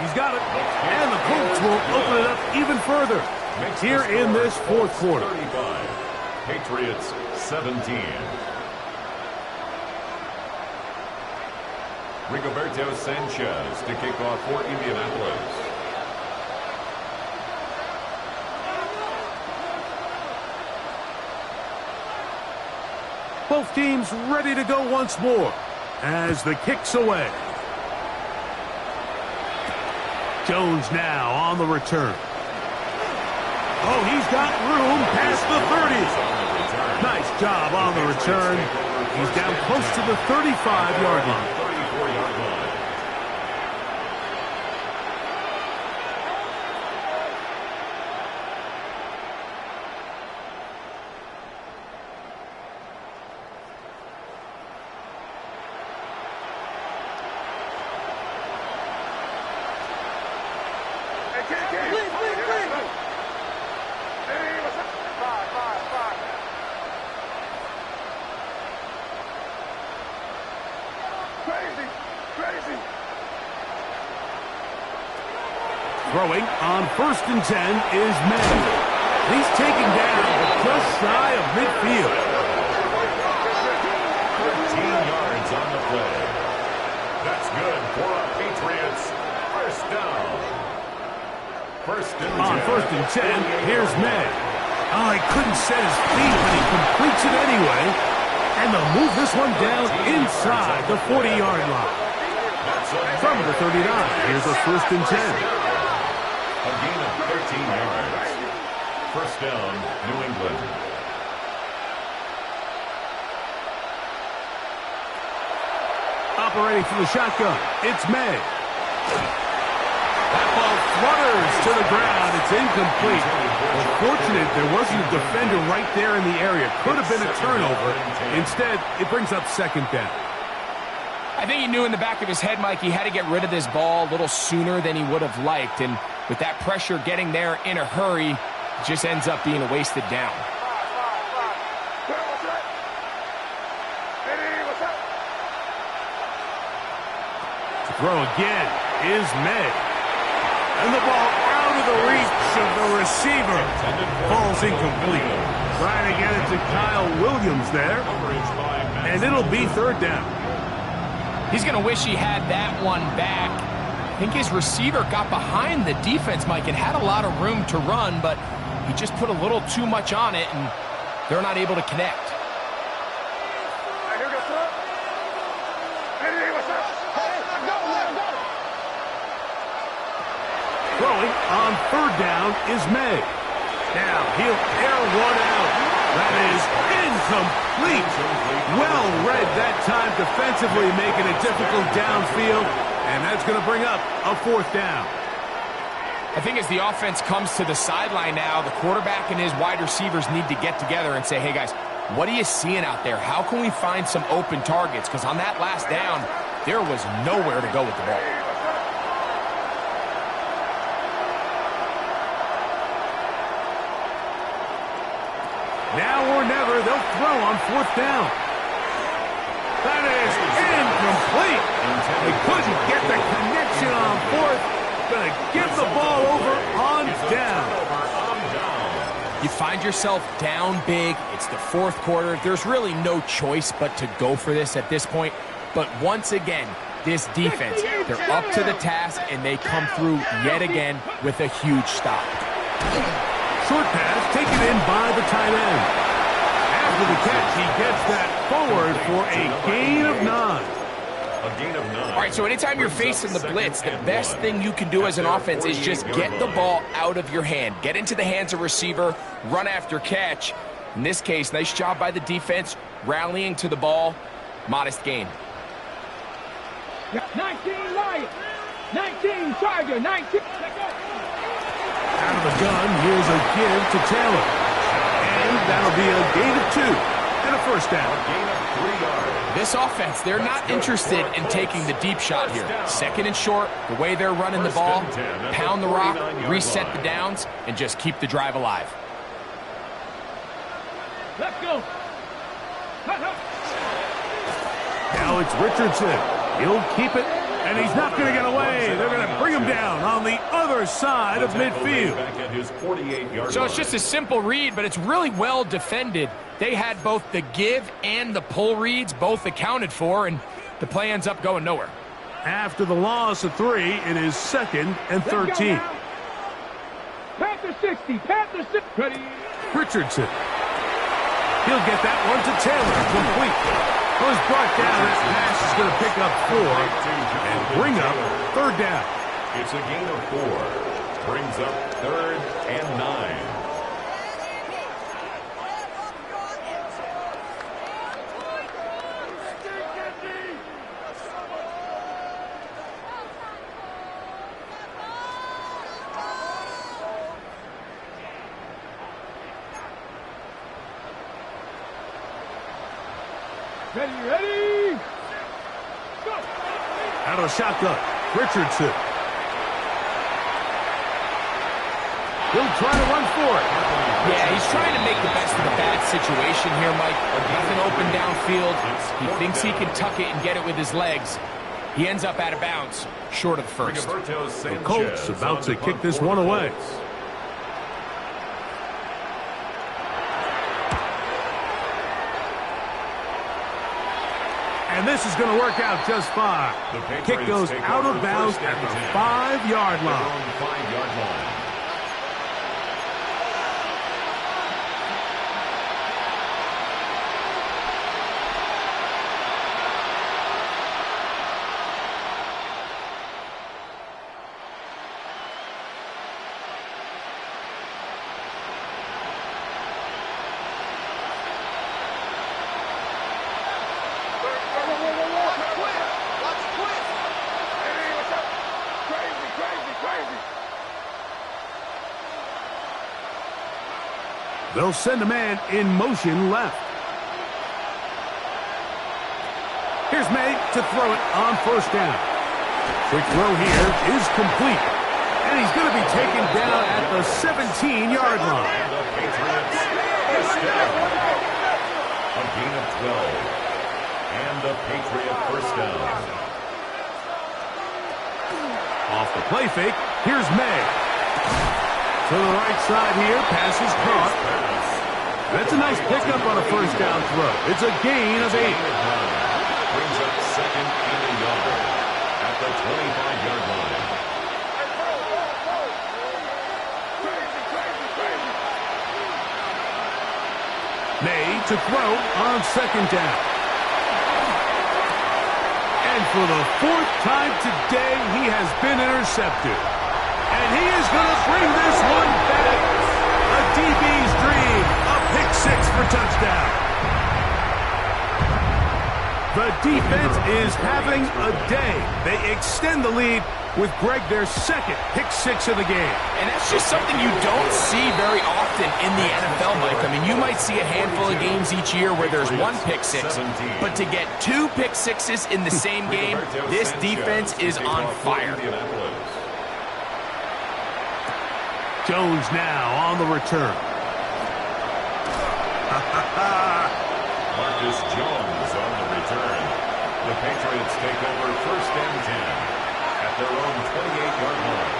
He's got it, and the Colts will open it up even further here in this fourth quarter. 35. Patriots 17. Rigoberto Sanchez to kick off for Indianapolis. Both teams ready to go once more as the kick's away. Jones now on the return. Oh, he's got room past the 30. Nice job on the return. He's down close to the 35-yard line. 34-yard line. Throwing on 1st and 10 is May. He's taken down just shy of midfield. 13 yards on the play. That's good for a Patriots first down. On 1st and 10, here's May. Oh, he couldn't set his feet, but he completes it anyway. And they'll move this one down inside the 40-yard line. From the 39, here's a 1st and 10. A gain of 13 yards. First down, New England. Operating from the shotgun, it's May. That ball flutters to the ground. It's incomplete. Well, fortunate there wasn't a defender right there in the area. Could have been a turnover. Instead, it brings up 2nd down. I think he knew in the back of his head, Mike, he had to get rid of this ball a little sooner than he would have liked. And with that pressure getting there in a hurry, it just ends up being a wasted down. To throw again is May. And the ball out of the reach of the receiver. Falls incomplete. Trying to get it to Kyle Williams there. And it'll be 3rd down. He's going to wish he had that one back. I think his receiver got behind the defense, Mike, and had a lot of room to run, but he just put a little too much on it, and they're not able to connect. Throwing on 3rd down is May. Now he'll air one out. That is incomplete. Well read that time defensively, making it difficult downfield. And that's going to bring up a 4th down. I think as the offense comes to the sideline now, the quarterback and his wide receivers need to get together and say, hey, guys, what are you seeing out there? How can we find some open targets? Because on that last down, there was nowhere to go with the ball. Now or never, they'll throw on 4th down. That is incomplete. They couldn't get the connection on 4th. Gonna give the ball over on down. You find yourself down big. It's the 4th quarter. There's really no choice but to go for this at this point. But once again, this defense, they're up to the task, and they come through yet again with a huge stop. Short pass taken in by the tight end. After the catch, he gets that forward for a gain of 9. A gain of 9. All right, so anytime you're facing the blitz, the best thing you can do as an offense is just get the ball out of your hand. Get into the hands of receiver, run after catch. In this case, nice job by the defense, rallying to the ball. Modest gain. 19 Lions, 19 Tiger, 19. Out of the gun, here's a give to Taylor. And that'll be a gain of 2 and a 1st down. A gain of 3 yards. This offense, they're not interested in taking the deep shot here. 2nd and short, the way they're running the ball, pound the rock, reset the downs, and just keep the drive alive. Let's go. Now it's Richardson. He'll keep it, and he's not going to get away. They're going to bring him down on the other side of midfield. Back at his 48-yard So it's just a simple read, but it's really well defended. They had both the give and the pull reads both accounted for, and the play ends up going nowhere. After the loss of 3, it is 2nd and 13. Panther 60, Panther 60. Ready. Richardson. He'll get that one to Taylor, complete. Was brought down. That pass is going to pick up 4 and bring up 3rd down. It's a gain of 4. Brings up 3rd and 9. Ready. Go. Out of shotgun, Richardson. He'll try to run for it. Yeah, he's trying to make the best of a bad situation here, Mike. Nothing open downfield. He thinks he can tuck it and get it with his legs. He ends up out of bounds, short of the first. The Colts about to kick this one away. And this is going to work out just fine. Kick goes out of bounds at the 5-yard line. They'll send a man in motion left. Here's May to throw it on first down. Quick throw here is complete. And he's going to be taken down at the 17-yard line. A gain of 12. And the Patriot first down. Off the play fake, here's May. To the right side here, pass is caught. That's a nice pickup on a first down throw. It's a gain of 8. Brings up second and a yard at the 25-yard line. May to throw on second down. And for the 4th time today, he has been intercepted. And he is going to bring this one back. A DB's dream. A pick 6 for touchdown. The defense is having a day. They extend the lead with Greg their second pick 6 of the game. And that's just something you don't see very often in the NFL, Mike. I mean, you might see a handful of games each year where there's 1 pick 6, but to get 2 pick 6s in the same game, this defense is on fire. Jones now on the return. Marcus Jones on the return. The Patriots take over first and 10 at their own 28-yard line.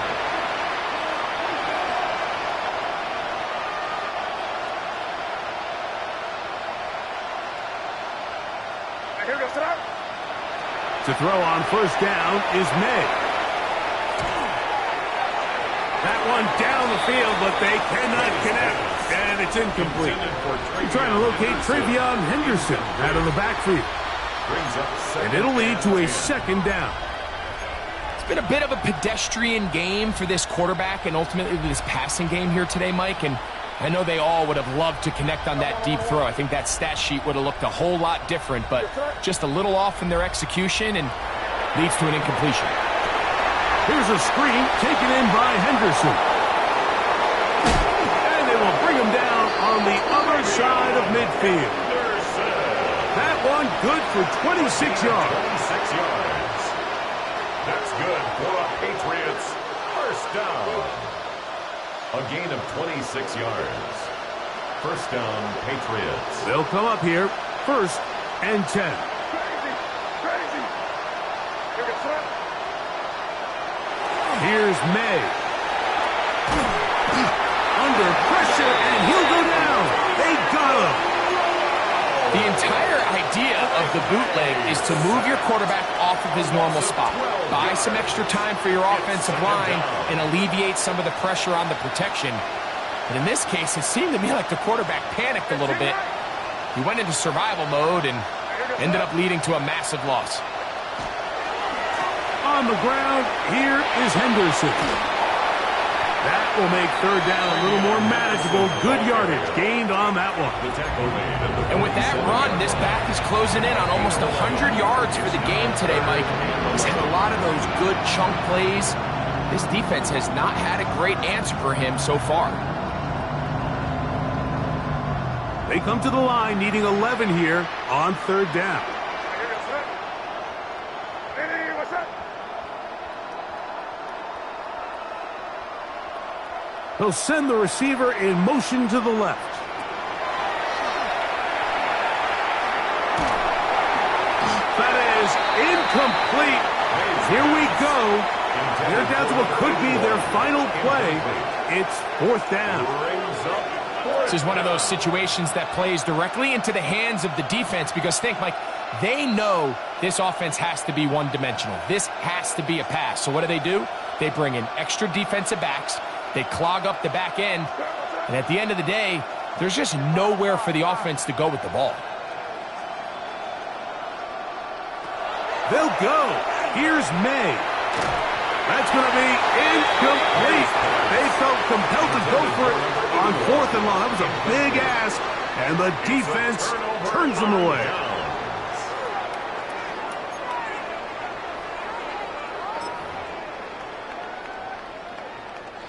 To throw on first down is May. That one down the field, but they cannot connect. And it's incomplete. Trying to locate Travion Henderson out of the backfield. And it'll lead to a second down. It's been a bit of a pedestrian game for this quarterback and ultimately this passing game here today, Mike. And I know they all would have loved to connect on that deep throw. I think that stat sheet would have looked a whole lot different, but just a little off in their execution and leads to an incompletion. Here's a screen taken in by Henderson. And they will bring him down on the other side of midfield. That one good for 26 yards. 26 yards. That's good for a Patriots first down. A gain of 26 yards. First down, Patriots. They'll come up here, first and 10. Here's May. Under pressure, and he'll go down. They got him. The entire idea of the bootleg is to move your quarterback off of his normal spot. Buy some extra time for your offensive line and alleviate some of the pressure on the protection. But in this case, it seemed to me like the quarterback panicked a little bit. He went into survival mode and ended up leading to a massive loss. On the ground, here is Henderson. That will make third down a little more manageable. Good yardage gained on that one. And with that run, this back is closing in on almost 100 yards for the game today, Mike. He's had a lot of those good chunk plays. This defense has not had a great answer for him so far. They come to the line needing 11 here on third down. He'll send the receiver in motion to the left. That is incomplete. Here we go. They're down to what could be their final play. It's fourth down. This is one of those situations that plays directly into the hands of the defense because think, Mike, they know this offense has to be one-dimensional. This has to be a pass. So what do? They bring in extra defensive backs. They clog up the back end. And at the end of the day, there's just nowhere for the offense to go with the ball. They'll go. Here's May. That's going to be incomplete. They felt compelled to go for it on fourth and long. That was a big ask, and the defense turns them away.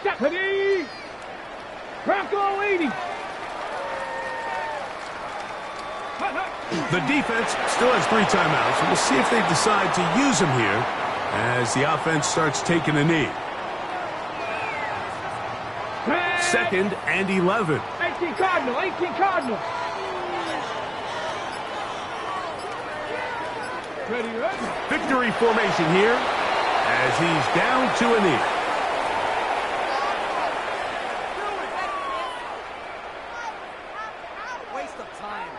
Stephanie! Bronco 80! The defense still has 3 timeouts, and we'll see if they decide to use them here as the offense starts taking a knee. 2nd and 11. 18 Cardinal, 18 Cardinal. Ready, ready. Victory formation here as he's down to a knee. Waste of time.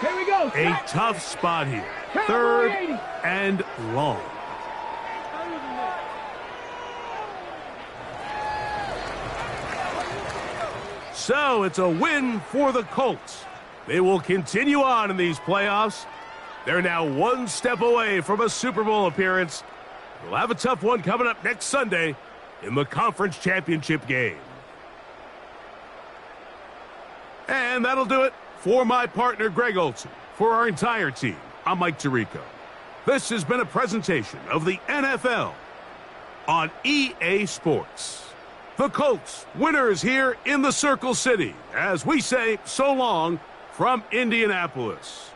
Here we go. A tough spot here. 3rd and long. So it's a win for the Colts. They will continue on in these playoffs. They're now 1 step away from a Super Bowl appearance. They'll have a tough one coming up next Sunday in the conference championship game. And that'll do it for my partner, Greg Olson. For our entire team, I'm Mike Tirico. This has been a presentation of the NFL on EA Sports. The Colts, winners here in the Circle City, as we say so long from Indianapolis.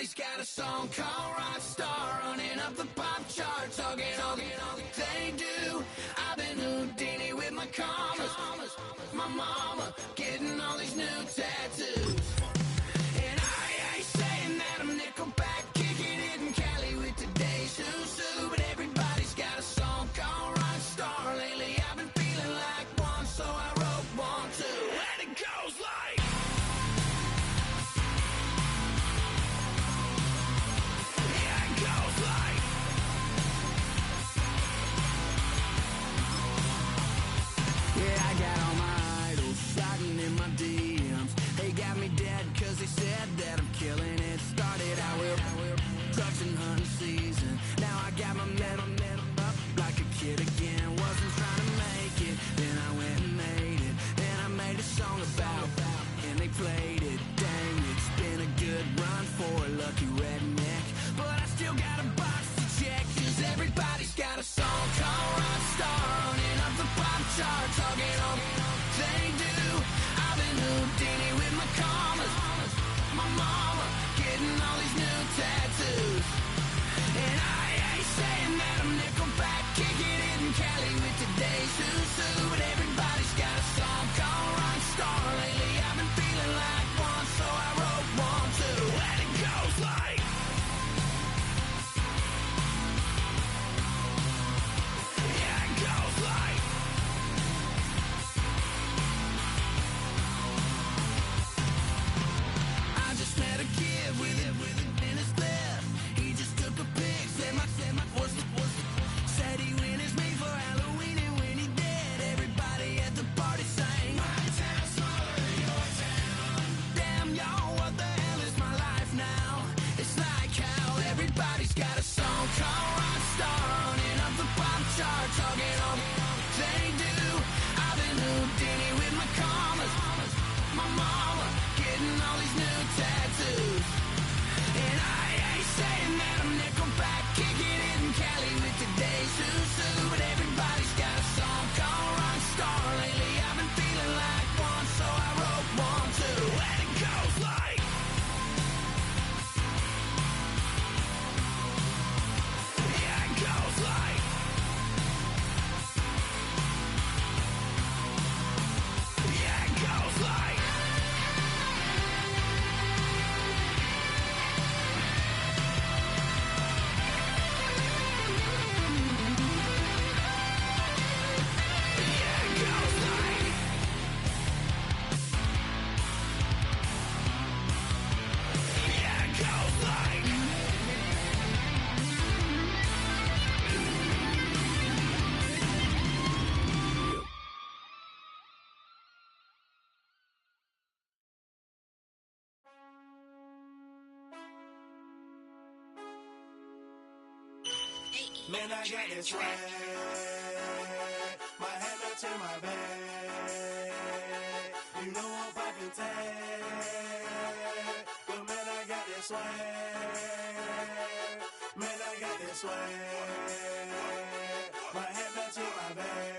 Everybody's got a song called Rockstar, running up the pop charts, all they do. I've been Houdini with my commas, my mama getting all these new tattoos. And I ain't saying that I'm Nickelback, kicking it in Cali with today's who's who, but everybody's got a song called Rockstar. Lately I've been feeling like one, so I wrote one too, and it goes like. Yeah, I got all my idols sliding in my DMs. They got me dead cause they said that I'm killing it. Started out with trucks and hunting season. Now I got my metal up like a kid again. Wasn't trying to make it, then I went and made it. Then I made a song about and they played it. Dang, it's been a good run for a lucky redneck, but I still got a box to check, cause everybody's got a song called Rockstar, running up the pop charts, all they do. I've been Houdini with my commas, my mama getting all these new tattoos. And I ain't saying that I'm Nickelback, kicking it in Cali with today's who's who, but everybody's got a song called Rockstar. Lately I've been feeling like one, so I wrote one too, and it goes like. Yeah, it goes like. I just met a kid with it in his left. He just took a pic, said my said he witnessed me for Halloween, and when he did, everybody at the party sang. My town's smaller than your town. Damn, y'all, what the hell is my life now? It's like how everybody's got a song called Rockstar, running up the pop charts, all they do. I've been Houdini with my commas, my mama getting all these new tattoos. And I ain't saying that I'm Nickelback, kicking it in Cali with today's who's who, but everybody's got a song called Rockstar. Lately I've been feeling like one, so I wrote one too, and it goes like. Yeah, it goes like. Yeah, it goes like. Man, I got this swag. My hand up to my bag. You know I'm poppin' tag. But man, I got this swag. Man, I got this swag. My hand up to my bag.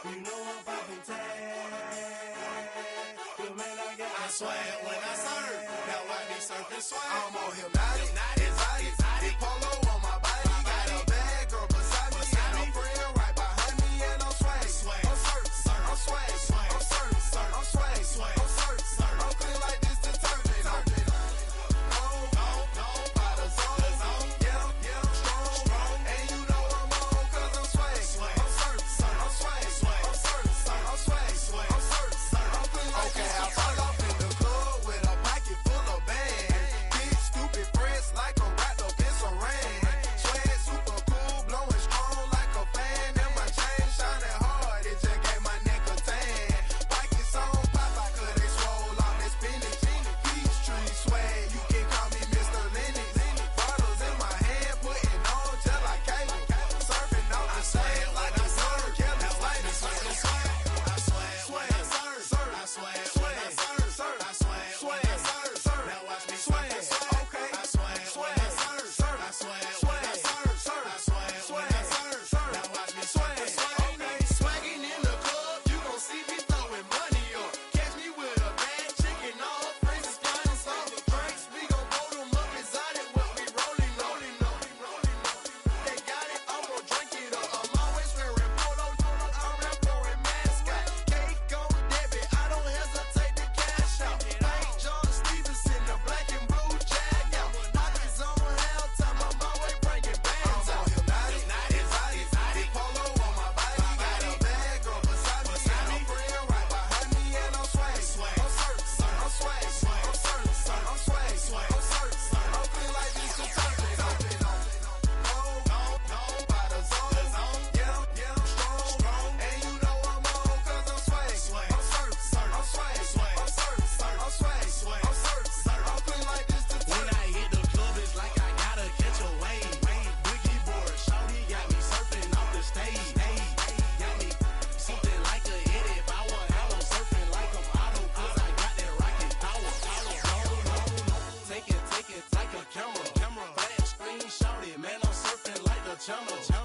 You know I'm poppin' tag. But man, I got this swag when I surf. Now I be surfing swag. I'm on hypnotic, exotic, polo on my body. Got a bad girl beside me, and a friend right behind me, and I'm swag. I'm surf, I'm swag, I'm surf, I'm swag, I'm surf, I'm clean like this detergent. By the zone, yeah, strong, and you know I'm on 'cause I'm swag. I'm surf, I'm swag, I'm surf, I'm swag, I'm surf, I'm clean like this. Okay, I fuck off in the club with a pocket full of bags. Big stupid friend. chumbo.